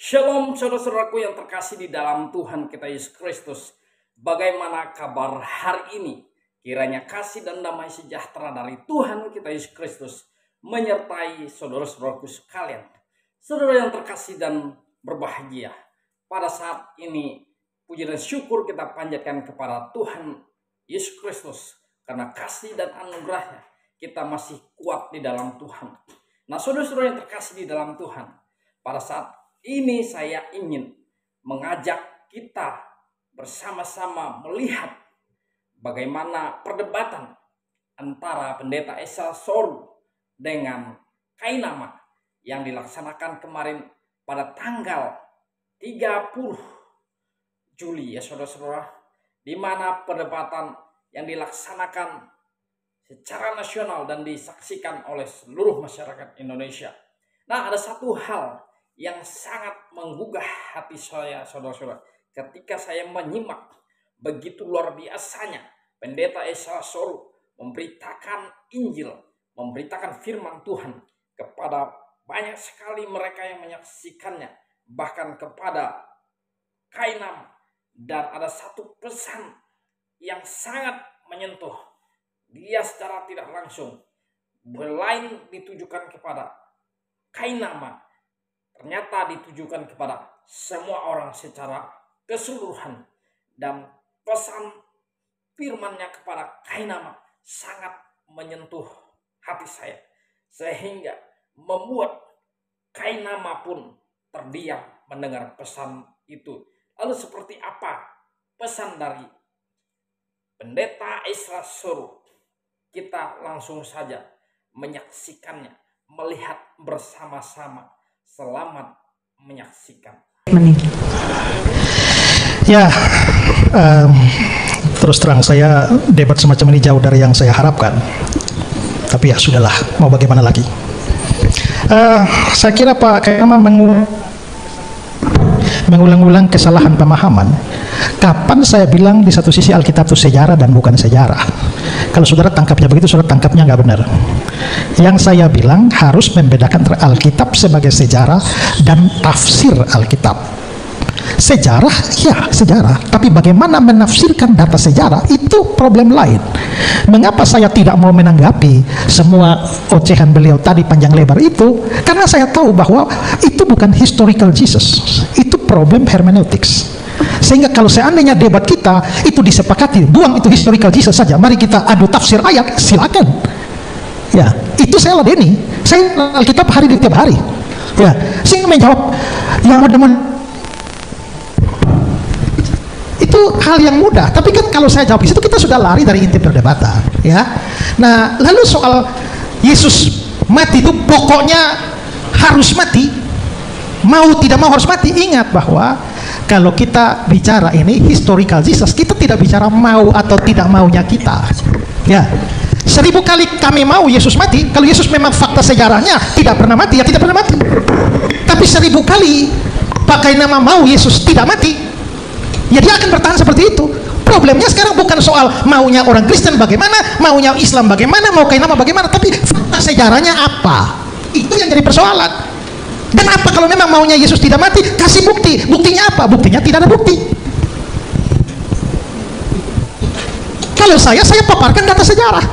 Shalom saudara-saudaraku yang terkasih di dalam Tuhan kita Yesus Kristus. Bagaimana kabar hari ini? Kiranya kasih dan damai sejahtera dari Tuhan kita Yesus Kristus menyertai saudara-saudaraku sekalian. Saudara yang terkasih dan berbahagia. Pada saat ini puji dan syukur kita panjatkan kepada Tuhan Yesus Kristus. Karena kasih dan anugerahnya kita masih kuat di dalam Tuhan. Nah saudara-saudara yang terkasih di dalam Tuhan. Pada saat ini saya ingin mengajak kita bersama-sama melihat bagaimana perdebatan antara pendeta Esa Soru dengan Kainama yang dilaksanakan kemarin pada tanggal 30 Juli ya saudara-saudara, di mana perdebatan yang dilaksanakan secara nasional dan disaksikan oleh seluruh masyarakat Indonesia. Nah, ada satu hal yang sangat menggugah hati saya saudara-saudara ketika saya menyimak begitu luar biasanya pendeta Esa Soru memberitakan Injil, memberitakan firman Tuhan kepada banyak sekali mereka yang menyaksikannya, bahkan kepada Kainama. Dan ada satu pesan yang sangat menyentuh dia secara tidak langsung, selain ditujukan kepada Kainama, ternyata ditujukan kepada semua orang secara keseluruhan. Dan pesan firman-Nya kepada Kainama sangat menyentuh hati saya, sehingga membuat Kainama pun terdiam mendengar pesan itu. Lalu seperti apa pesan dari pendeta Esa Soru? Kita langsung saja menyaksikannya, melihat bersama-sama. Selamat menyaksikan. Ya, terus terang saya debat semacam ini jauh dari yang saya harapkan. Tapi ya sudahlah, mau bagaimana lagi. Saya kira Pak Kainama mengulang-ulang kesalahan pemahaman. Kapan saya bilang di satu sisi Alkitab itu sejarah dan bukan sejarah? Kalau saudara tangkapnya begitu, saudara tangkapnya nggak benar. Yang saya bilang harus membedakan antara Alkitab sebagai sejarah dan tafsir Alkitab. Sejarah, ya sejarah. Tapi bagaimana menafsirkan data sejarah, itu problem lain. Mengapa saya tidak mau menanggapi semua ocehan beliau tadi panjang lebar itu? Karena saya tahu bahwa itu bukan historical Jesus. Itu problem hermeneutics. Sehingga kalau seandainya debat kita itu disepakati, buang itu historical Jesus saja, mari kita adu tafsir ayat, silakan. Ya, itu saya ladeni. Saya Alkitab hari di tiap hari. Ya, sehingga menjawab yang itu hal yang mudah. Tapi kan kalau saya jawab itu kita sudah lari dari inti perdebatan. Ya, nah lalu soal Yesus mati itu pokoknya harus mati, mau tidak mau harus mati. Ingat bahwa kalau kita bicara ini historical Jesus, kita tidak bicara mau atau tidak maunya kita. Ya, 1000 kali kami mau Yesus mati. Kalau Yesus memang fakta sejarahnya tidak pernah mati, ya tidak pernah mati. Tapi 1000 kali Pak Kainama mau Yesus tidak mati, ya dia akan bertahan seperti itu. Problemnya sekarang bukan soal maunya orang Kristen bagaimana, maunya Islam bagaimana, mau Kainama bagaimana, tapi fakta sejarahnya apa? Itu yang jadi persoalan. Dan apa kalau memang maunya Yesus tidak mati? Kasih bukti. Buktinya apa? Buktinya tidak ada bukti. Kalau saya paparkan data sejarah.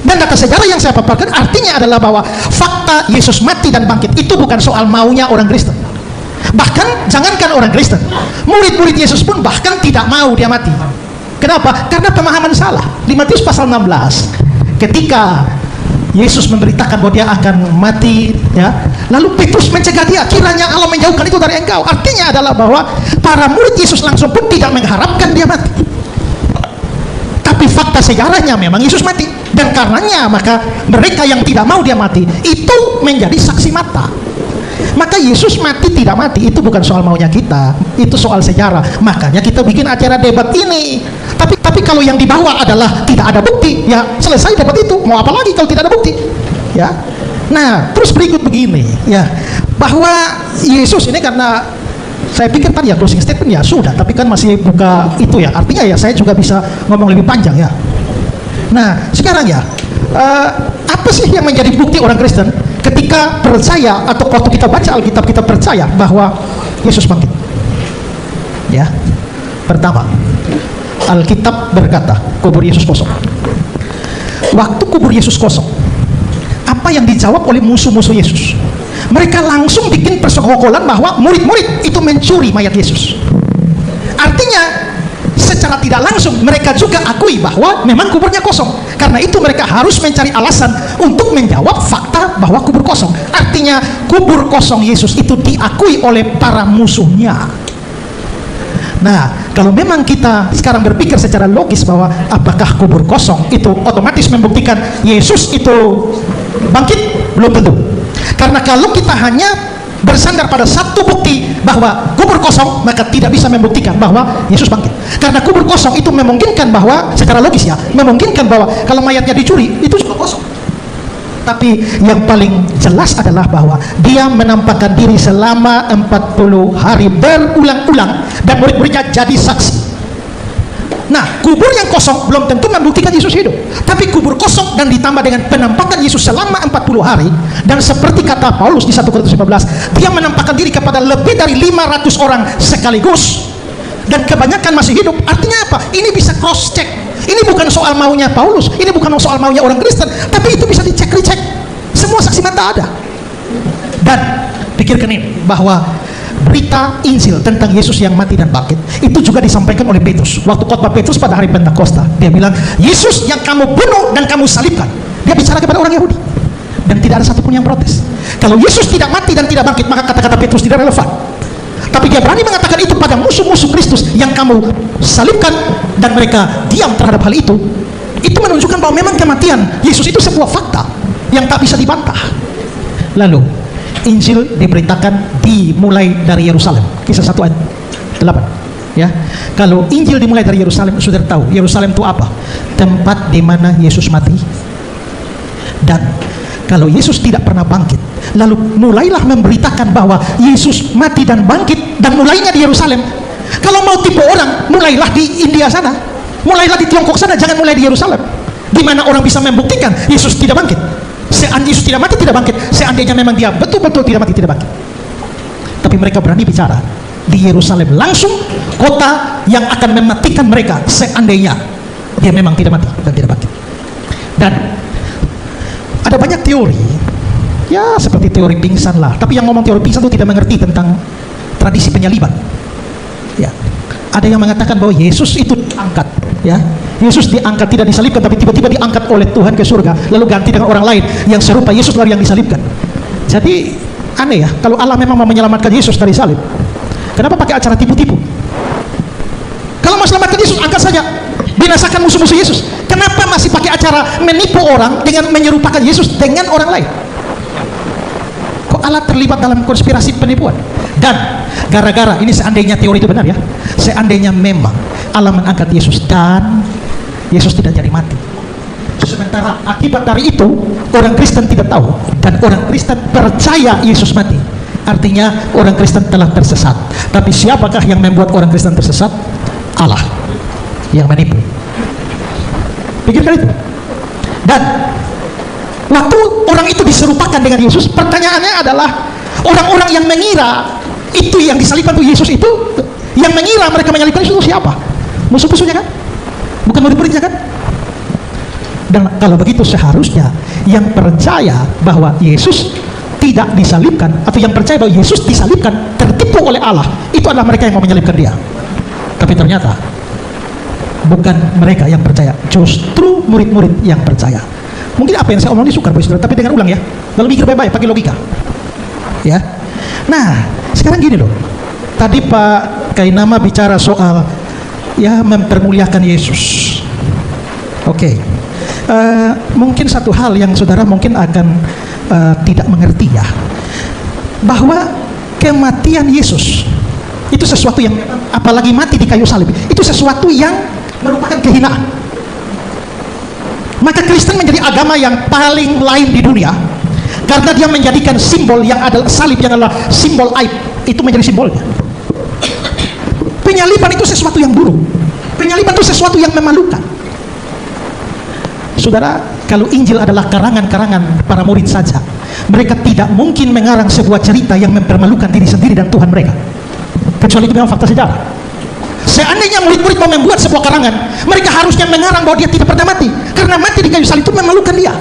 Dan data sejarah yang saya paparkan artinya adalah bahwa fakta Yesus mati dan bangkit itu bukan soal maunya orang Kristen. Bahkan jangankan orang Kristen, murid-murid Yesus pun bahkan tidak mau dia mati. Kenapa? Karena pemahaman salah. Di Matius pasal 16, ketika Yesus memberitakan bahwa dia akan mati, ya, lalu Petrus mencegah dia, kiranya Allah menjauhkan itu dari engkau. Artinya adalah bahwa para murid Yesus langsung pun tidak mengharapkan dia mati. Tapi fakta sejarahnya memang Yesus mati, dan karenanya maka mereka yang tidak mau dia mati itu menjadi saksi mata. Maka Yesus mati tidak mati itu bukan soal maunya kita, itu soal sejarah. Makanya kita bikin acara debat ini. Tapi kalau yang dibawa adalah tidak ada bukti, ya selesai debat itu. Mau apa lagi kalau tidak ada bukti? Ya. Nah, terus berikut begini, ya, bahwa Yesus ini karena saya pikir tadi ya closing statement ya sudah, tapi kan masih buka itu ya. Artinya ya saya juga bisa ngomong lebih panjang ya. Nah, sekarang ya apa sih yang menjadi bukti orang Kristen? ketika percaya atau waktu kita baca Alkitab kita percaya bahwa Yesus bangkit. Ya, pertama, Alkitab berkata kubur Yesus kosong. Waktu kubur Yesus kosong, apa yang dijawab oleh musuh-musuh Yesus? Mereka langsung bikin persekongkolan bahwa murid-murid itu mencuri mayat Yesus. Artinya secara tidak langsung mereka juga akui bahwa memang kuburnya kosong. Karena itu mereka harus mencari alasan untuk menjawab fakta bahwa kubur kosong. Artinya kubur kosong Yesus itu diakui oleh para musuhnya. Nah, kalau memang kita sekarang berpikir secara logis bahwa apakah kubur kosong itu otomatis membuktikan Yesus itu bangkit? Belum tentu. Karena kalau kita hanya bersandar pada satu bukti bahwa kubur kosong, maka tidak bisa membuktikan bahwa Yesus bangkit. Karena kubur kosong itu memungkinkan bahwa secara logis ya, memungkinkan bahwa kalau mayatnya dicuri itu juga kosong. Tapi yang paling jelas adalah bahwa dia menampakkan diri selama 40 hari berulang-ulang dan murid-muridnya jadi saksi. Nah, kubur yang kosong belum tentu membuktikan Yesus hidup. Tapi kubur kosong dan ditambah dengan penampakan Yesus selama 40 hari, dan seperti kata Paulus di 1 Korintus 15, dia menampakkan diri kepada lebih dari 500 orang sekaligus dan kebanyakan masih hidup. Artinya apa? Ini bisa cross check. Ini bukan soal maunya Paulus, ini bukan soal maunya orang Kristen, tapi itu bisa dicek recheck. Semua saksi mata ada. Dan pikirkan ini, bahwa berita Injil tentang Yesus yang mati dan bangkit itu juga disampaikan oleh Petrus waktu khotbah Petrus pada hari Pentakosta. Dia bilang, Yesus yang kamu bunuh dan kamu salibkan. Dia bicara kepada orang Yahudi dan tidak ada satupun yang protes. Kalau Yesus tidak mati dan tidak bangkit, maka kata-kata Petrus tidak relevan. Tapi dia berani mengatakan itu pada musuh-musuh Kristus yang kamu salibkan, dan mereka diam terhadap hal itu. Itu menunjukkan bahwa memang kematian Yesus itu sebuah fakta yang tak bisa dibantah. Lalu Injil diberitakan dimulai dari Yerusalem. Kisah 1 ayat 8. Ya, kalau Injil dimulai dari Yerusalem, saudara tahu Yerusalem itu apa? Tempat di mana Yesus mati. Dan kalau Yesus tidak pernah bangkit, lalu mulailah memberitakan bahwa Yesus mati dan bangkit, dan mulainya di Yerusalem. Kalau mau tipu orang, mulailah di India sana, mulailah di Tiongkok sana, jangan mulai di Yerusalem, di mana orang bisa membuktikan Yesus tidak bangkit. Seandainya Yesus tidak mati, tidak bangkit. Seandainya memang dia betul-betul tidak mati, tidak bangkit. Tapi mereka berani bicara di Yerusalem langsung, kota yang akan mematikan mereka seandainya dia memang tidak mati dan tidak bangkit. Dan ada banyak teori, ya seperti teori pingsan lah. Tapi yang ngomong teori pingsan itu tidak mengerti tentang tradisi penyaliban. Ya, ada yang mengatakan bahwa Yesus itu diangkat. Ya, Yesus diangkat, tidak disalibkan, tapi tiba-tiba diangkat oleh Tuhan ke surga, lalu ganti dengan orang lain yang serupa Yesus lalu yang disalibkan. Jadi aneh ya, kalau Allah memang mau menyelamatkan Yesus dari salib, kenapa pakai acara tipu-tipu? Kalau mau selamatkan Yesus, angkat saja, binasakan musuh-musuh Yesus. Kenapa masih pakai acara menipu orang dengan menyerupakan Yesus dengan orang lain? Kok Allah terlibat dalam konspirasi penipuan? Dan gara-gara ini, seandainya teori itu benar ya, seandainya memang Allah mengangkat Yesus dan Yesus tidak jadi mati, sementara akibat dari itu orang Kristen tidak tahu dan orang Kristen percaya Yesus mati, artinya orang Kristen telah tersesat. Tapi siapakah yang membuat orang Kristen tersesat? Allah yang menipu. Pikirkan itu. Dan waktu orang itu diserupakan dengan Yesus, pertanyaannya adalah orang-orang yang mengira itu yang disalibkan itu Yesus itu, yang mengira mereka menyalibkan Yesus itu siapa? Musuh-musuhnya kan? Bukan murid-muridnya kan? Dan kalau begitu seharusnya yang percaya bahwa Yesus tidak disalibkan, atau yang percaya bahwa Yesus disalibkan, tertipu oleh Allah, itu adalah mereka yang mau menyalibkan dia. Tapi ternyata bukan mereka yang percaya, justru murid-murid yang percaya. Mungkin apa yang saya omong ini sukar, tapi dengar ulang ya, lalu mikir baik-baik, pakai logika ya. Nah, sekarang gini loh, tadi Pak Kainama bicara soal ya mempermuliakan Yesus. Oke. Mungkin satu hal yang saudara mungkin akan tidak mengerti ya, bahwa kematian Yesus itu sesuatu yang, apalagi mati di kayu salib, itu sesuatu yang merupakan kehinaan. Maka Kristen menjadi agama yang paling lain di dunia karena dia menjadikan simbol yang adalah salib, yang adalah simbol aib, itu menjadi simbolnya. Penyaliban itu sesuatu yang buruk. Penyaliban itu sesuatu yang memalukan. Saudara, kalau Injil adalah karangan-karangan para murid saja, mereka tidak mungkin mengarang sebuah cerita yang mempermalukan diri sendiri dan Tuhan mereka, kecuali itu memang fakta sejarah. Seandainya murid-murid mau membuat sebuah karangan, mereka harusnya mengarang bahwa dia tidak pernah mati, karena mati di kayu salib itu memalukan dia.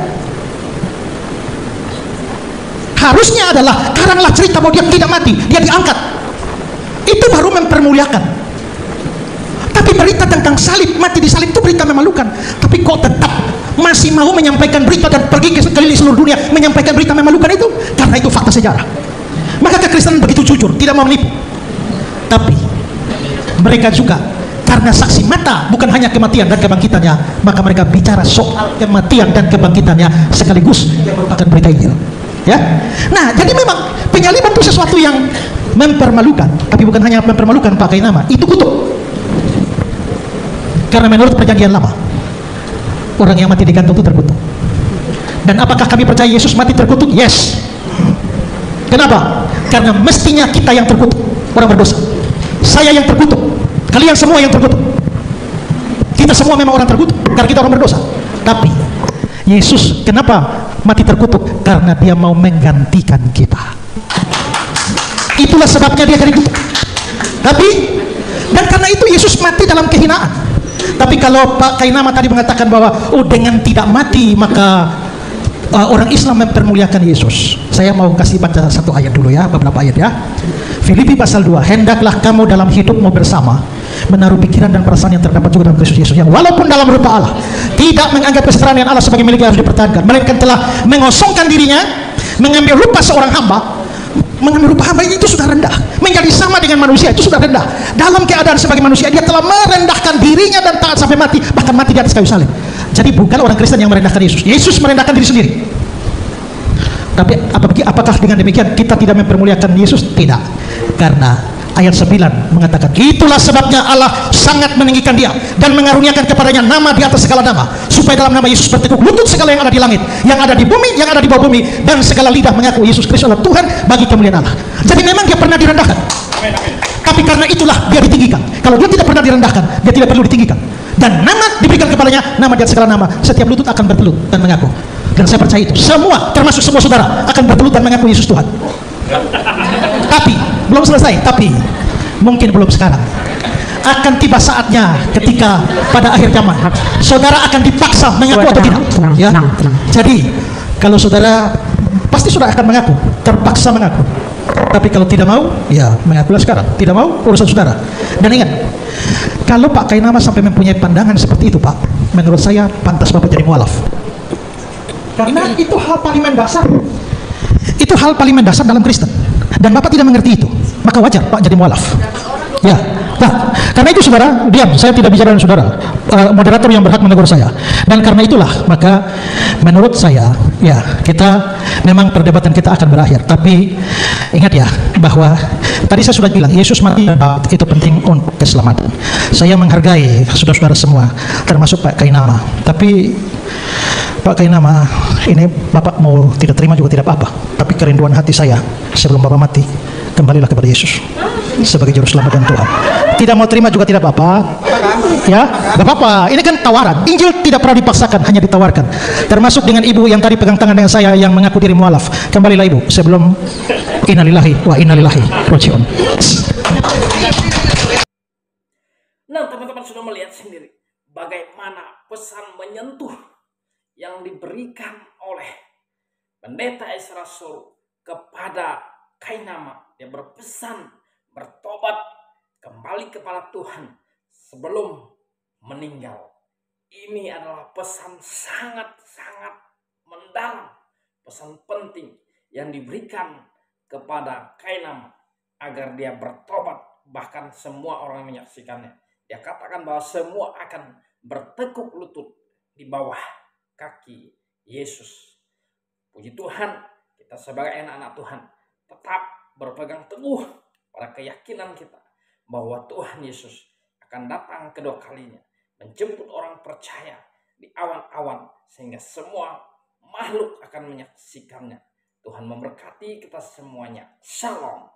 Harusnya adalah karanglah cerita bahwa dia tidak mati, dia diangkat. Itu baru mempermuliakan. Tapi berita tentang salib, mati di salib itu berita memalukan. Tapi kok tetap masih mau menyampaikan berita dan pergi ke keliling seluruh dunia menyampaikan berita memalukan itu? Karena itu fakta sejarah. Maka kekristenan begitu jujur, tidak mau menipu. Tapi mereka juga karena saksi mata bukan hanya kematian dan kebangkitannya, maka mereka bicara soal kematian dan kebangkitannya sekaligus yang merupakan berita Injil. Ya, nah jadi memang penyaliban itu sesuatu yang mempermalukan, tapi bukan hanya mempermalukan pakai nama, itu kutuk. Karena menurut perjanjian lama, orang yang mati digantung itu terkutuk. Dan apakah kami percaya Yesus mati terkutuk? Yes. Kenapa? Karena mestinya kita yang terkutuk, orang berdosa. Saya yang terkutuk, kalian semua yang terkutuk. Kita semua memang orang terkutuk karena kita orang berdosa. Tapi Yesus kenapa mati terkutuk? Karena dia mau menggantikan kita. Itulah sebabnya dia akan dikutuk. Tapi dan karena itu Yesus mati dalam kehinaan. Tapi kalau Pak Kainama tadi mengatakan bahwa dengan tidak mati maka orang Islam mempermuliakan Yesus. Saya mau kasih baca satu ayat dulu ya, beberapa ayat ya. Filipi pasal 2, hendaklah kamu dalam hidupmu bersama menaruh pikiran dan perasaan yang terdapat juga dalam Kristus Yesus, yang walaupun dalam rupa Allah tidak menganggap kesetaraan dengan Allah sebagai milik yang harus dipertahankan, melainkan telah mengosongkan dirinya, mengambil rupa seorang hamba. Mengambil rupa hamba itu sudah rendah, menjadi sama dengan manusia itu sudah rendah. Dalam keadaan sebagai manusia dia telah merendahkan dirinya dan taat sampai mati, bahkan mati di atas kayu salib. Jadi bukan orang Kristen yang merendahkan Yesus, Yesus merendahkan diri sendiri. Tapi apakah dengan demikian kita tidak mempermuliakan Yesus? Tidak. Karena ayat 9 mengatakan, itulah sebabnya Allah sangat meninggikan dia dan mengaruniakan kepadanya nama di atas segala nama, supaya dalam nama Yesus bertekuk lutut segala yang ada di langit, yang ada di bumi, yang ada di bawah bumi, dan segala lidah mengaku Yesus Kristus adalah Tuhan bagi kemuliaan Allah. Jadi memang dia pernah direndahkan. Tapi karena itulah dia ditinggikan. Kalau dia tidak pernah direndahkan, dia tidak perlu ditinggikan. Dan nama diberikan kepadanya, nama di atas segala nama, setiap lutut akan bertelut dan mengaku. Dan saya percaya itu semua, termasuk semua saudara, akan bertelut dan mengaku Yesus Tuhan. Tapi belum selesai, tapi mungkin belum sekarang. Akan tiba saatnya ketika pada akhir zaman saudara akan dipaksa mengaku atau tidak. Ya. Jadi kalau saudara pasti saudara akan mengaku, terpaksa mengaku. Tapi kalau tidak mau, ya mengakulah sekarang. Tidak mau, urusan saudara. Dan ingat, kalau Pak Kainama sampai mempunyai pandangan seperti itu, Pak, menurut saya pantas Bapak jadi mualaf. Karena itu hal paling mendasar. Itu hal paling mendasar dalam Kristen. Dan Bapak tidak mengerti itu, maka wajar Pak jadi mualaf. Ya, nah, karena itu saudara, diam, saya tidak bicara dengan saudara. Moderator yang berhak menegur saya. Dan karena itulah, maka menurut saya, ya, kita memang perdebatan kita akan berakhir. Tapi ingat ya, bahwa tadi saya sudah bilang, Yesus mati itu penting untuk keselamatan. Saya menghargai saudara-saudara semua, termasuk Pak Kainama. Tapi Pak Kainama, ini Bapak mau tidak terima juga tidak apa-apa. Tapi kerinduan hati saya sebelum Bapak mati, kembalilah kepada Yesus sebagai juru selamat dan Tuhan. Tidak mau terima juga tidak apa-apa. Ya, gak apa-apa. Ini kan tawaran. Injil tidak pernah dipaksakan, hanya ditawarkan. Termasuk dengan ibu yang tadi pegang tangan dengan saya yang mengaku diri mualaf. Kembalilah ibu sebelum innalillahi wa innalillahi rajiun. Nah, teman-teman sudah melihat sendiri bagaimana pesan menyentuh yang diberikan oleh Pendeta Ezra Soru kepada Kainama. Dia berpesan bertobat kembali kepada Tuhan sebelum meninggal. Ini adalah pesan sangat-sangat mendalam, pesan penting yang diberikan kepada Kainama agar dia bertobat. Bahkan semua orang yang menyaksikannya, dia katakan bahwa semua akan bertekuk lutut di bawah kaki Yesus. Puji Tuhan, kita sebagai anak-anak Tuhan tetap berpegang teguh pada keyakinan kita bahwa Tuhan Yesus akan datang kedua kalinya, menjemput orang percaya di awan-awan sehingga semua makhluk akan menyaksikannya. Tuhan memberkati kita semuanya. Shalom.